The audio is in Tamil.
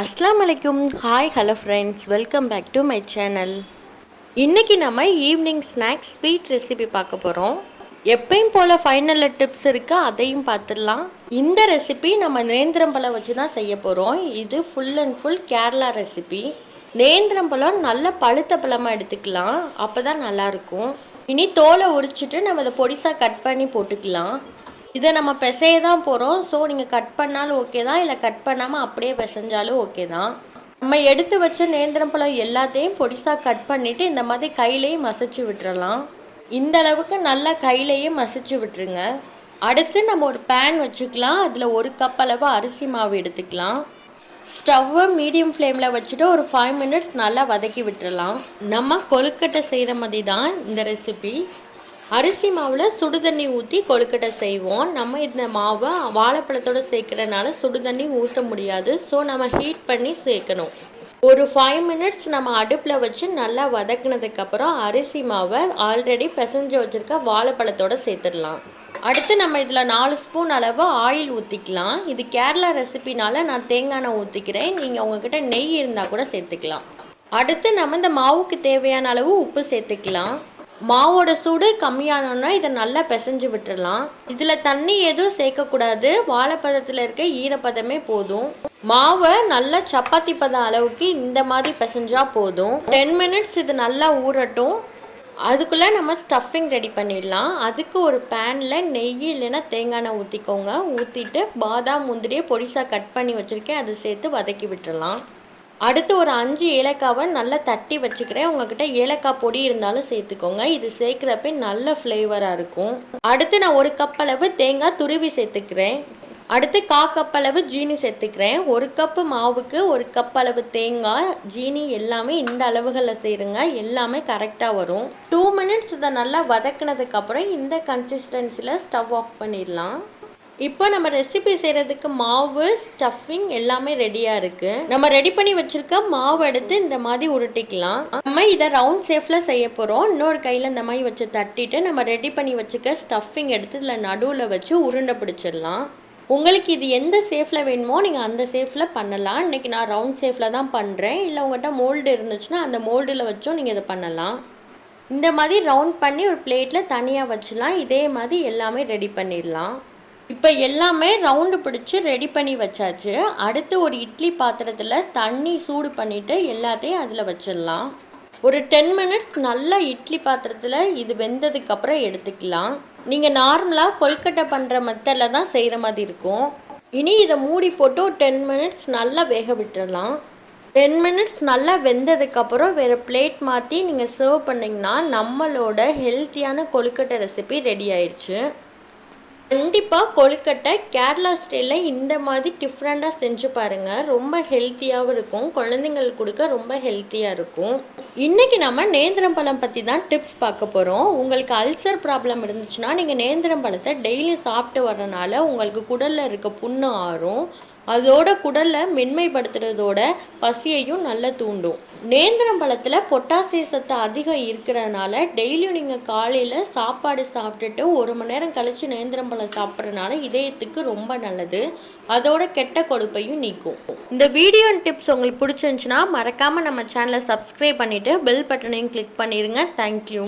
அஸ்ஸலாமு அலைக்கும். Hi hello friends, welcome back to my channel. இன்றைக்கி நம்ம ஈவினிங் ஸ்நாக்ஸ் ஸ்வீட் ரெசிபி பார்க்க போகிறோம். எப்பயும் போல் ஃபைனலில் டிப்ஸ் இருக்குது, அதையும் பார்த்துடலாம். இந்த ரெசிபி நம்ம நேந்திரம்பழம் வச்சு தான் செய்ய போகிறோம். இது full and full Kerala recipe. நேந்திரம்பழம் நல்ல பழுத்த பழமாக எடுத்துக்கலாம், அப்போ தான் நல்லாயிருக்கும். இனி தோலை உரிச்சிட்டு நம்ம இதை பொடிசாக கட் பண்ணி போட்டுக்கலாம். இதை நம்ம பிசைய தான் போகிறோம். ஸோ நீங்கள் கட் பண்ணாலும் ஓகே தான், இல்லை கட் பண்ணாமல் அப்படியே பிசைஞ்சாலும் ஓகே தான். நம்ம எடுத்து வச்ச நேந்திரம்பழம் எல்லாத்தையும் பொடிசாக கட் பண்ணிவிட்டு இந்த மாதிரி கையிலேயே மசிச்சு விட்டுறலாம். இந்த அளவுக்கு நல்லா கையிலேயே மசிச்சு விட்டுருங்க. அடுத்து நம்ம ஒரு பேன் வச்சுக்கலாம். அதில் 1 கப் அளவு அரிசி மாவு எடுத்துக்கலாம். ஸ்டவ்வை மீடியம் ஃப்ளேமில் வச்சுட்டு ஒரு 5 மினிட்ஸ் நல்லா வதக்கி விட்டுறலாம். நம்ம கொழுக்கட்டை செய்கிற மாதிரி தான் இந்த ரெசிபி. அரிசி மாவில் சுடுதண்ணி ஊற்றி கொழுக்கட்டை செய்வோம். நம்ம இந்த மாவை வாழைப்பழத்தோடு சேர்க்குறதுனால சுடுதண்ணி ஊற்ற முடியாது. ஸோ நம்ம ஹீட் பண்ணி சேர்க்கணும். ஒரு 5 மினிட்ஸ் நம்ம அடுப்பில் வச்சு நல்லா வதக்கினதுக்கப்புறம் அரிசி மாவை ஆல்ரெடி பிசைஞ்சு வச்சுருக்க வாழைப்பழத்தோடு சேர்த்துடலாம். அடுத்து நம்ம இதில் 4 ஸ்பூன் அளவு ஆயில் ஊற்றிக்கலாம். இது கேரளா ரெசிபினால நான் தேங்காய் எண்ணெய் ஊற்றிக்கிறேன். நீங்கள் உங்ககிட்ட நெய் இருந்தால் கூட சேர்த்துக்கலாம். அடுத்து நம்ம இந்த மாவுக்கு தேவையான அளவு உப்பு சேர்த்துக்கலாம். மாவோட சூடு கம்மியானோன்னா இதை நல்லா பிசைஞ்சு விட்டுறலாம். இதில் தண்ணி எதுவும் சேர்க்கக்கூடாது. வாழைப்பதத்தில் இருக்க ஈரப்பதமே போதும். மாவை நல்லா சப்பாத்தி பதம் அளவுக்கு இந்த மாதிரி பிசைஞ்சா போதும். 10 மினிட்ஸ் இது நல்லா ஊறட்டும். அதுக்குள்ளே நம்ம ஸ்டஃபிங் ரெடி பண்ணிடலாம். அதுக்கு ஒரு பேனில் நெய் இல்லைன்னா தேங்காய் எண்ணெய் ஊற்றிக்கோங்க. ஊற்றிட்டு பாதாம் முந்திரியை பொடிசாக கட் பண்ணி வச்சுருக்கேன், அதை சேர்த்து வதக்கி விட்டுறலாம். அடுத்து ஒரு 5 ஏலக்காவை நல்லா தட்டி வச்சுக்கிறேன். உங்ககிட்ட ஏலக்காய் பொடி இருந்தாலும் சேர்த்துக்கோங்க. இது சேர்க்குறப்ப நல்ல ஃப்ளேவராக இருக்கும். அடுத்து நான் 1 கப் அளவு தேங்காய் துருவி சேர்த்துக்கிறேன். அடுத்து 1/4 கப் அளவு ஜீனி சேர்த்துக்கிறேன். 1 கப்பு மாவுக்கு 1 கப் அளவு தேங்காய், ஜீனி எல்லாமே இந்த அளவுகளில் சேருங்க. எல்லாமே கரெக்டாக வரும். 2 மினிட்ஸ் இதை நல்லா வதக்கினதுக்கப்புறம் இந்த கன்சிஸ்டன்சியில் ஸ்டவ் ஆஃப் பண்ணிடலாம். இப்போ நம்ம ரெசிபி செய்கிறதுக்கு மாவு, ஸ்டஃபிங் எல்லாமே ரெடியாக இருக்குது. நம்ம ரெடி பண்ணி வச்சுருக்க மாவு எடுத்து இந்த மாதிரி உருட்டிக்கலாம். நம்ம இதை ரவுண்ட் ஷேப்பில் செய்ய போகிறோம். இன்னொரு கையில் இந்த மாதிரி வச்சு தட்டிட்டு நம்ம ரெடி பண்ணி வச்சுக்க ஸ்டஃபிங் எடுத்து இதில் நடுவில் வச்சு உருண்டை பிடிச்சிடலாம். உங்களுக்கு இது எந்த ஷேப்பில் வேணுமோ நீங்கள் அந்த ஷேப்பில் பண்ணலாம். இன்றைக்கி நான் ரவுண்ட் ஷேப்பில் தான் பண்ணுறேன். இல்லை உங்கள்கிட்ட மோல்டு இருந்துச்சுன்னா அந்த மோல்டில் வச்சும் நீங்கள் இதை பண்ணலாம். இந்த மாதிரி ரவுண்ட் பண்ணி ஒரு பிளேட்டில் தனியாக வச்சுலாம். இதே மாதிரி எல்லாமே ரெடி பண்ணிடலாம். இப்போ எல்லாமே ரவுண்டு பிடிச்சி ரெடி பண்ணி வச்சாச்சு. அடுத்து ஒரு இட்லி பாத்திரத்தில் தண்ணி சூடு பண்ணிவிட்டு எல்லாத்தையும் அதில் வச்சிடலாம். ஒரு 10 மினிட்ஸ் நல்லா இட்லி பாத்திரத்தில் இது வெந்ததுக்கப்புறம் எடுத்துக்கலாம். நீங்கள் நார்மலாக கொழுக்கட்டை பண்ணுற மெத்தடில் தான் செய்கிற மாதிரி இருக்கும். இனி இதை மூடி போட்டு ஒரு 10 மினிட்ஸ் நல்லா வேக விட்டுடலாம். 10 மினிட்ஸ் நல்லா வெந்ததுக்கப்புறம் வேறு பிளேட் மாற்றி நீங்கள் சர்வ் பண்ணிங்கன்னா நம்மளோட ஹெல்த்தியான கொழுக்கட்டை ரெசிபி ரெடி ஆயிடுச்சு. கண்டிப்பாக கொழுக்கட்டை கேரளா ஸ்டைலில் இந்த மாதிரி டிஃப்ரெண்ட்டாக செஞ்சு பாருங்கள். ரொம்ப ஹெல்த்தியாகவும் இருக்கும். குழந்தைங்களுக்கு கொடுக்க ரொம்ப ஹெல்த்தியாக இருக்கும். இன்றைக்கி நம்ம நேந்திரம்பழம் பற்றி தான் டிப்ஸ் பார்க்க போகிறோம். உங்களுக்கு அல்சர் ப்ராப்ளம் இருந்துச்சுன்னா நீங்கள் நேந்திரம்பழத்தை டெய்லி சாப்பிட்டு வர்றதுனால உங்களுக்கு குடலில் இருக்க புண்ணு ஆறும். அதோட குடலில் மென்மைப்படுத்துறதோட பசியையும் நல்லா தூண்டும். நேந்திரம்பழத்தில் பொட்டாசிய சத்து அதிகம் இருக்கிறதுனால டெய்லியும் நீங்கள் காலையில் சாப்பாடு சாப்பிட்டுட்டு 1 மணி நேரம் கழித்து நேந்திரம்பழம் சாப்பிட்றதுனால இதயத்துக்கு ரொம்ப நல்லது. அதோட கெட்ட கொழுப்பையும் நீக்கும். இந்த வீடியோ டிப்ஸ் உங்களுக்கு பிடிச்சிருந்துச்சுன்னா மறக்காமல் நம்ம சேனலை சப்ஸ்கிரைப் பண்ணிவிட்டு பெல் பட்டனையும் கிளிக் பண்ணிடுங்க. தேங்க்யூ.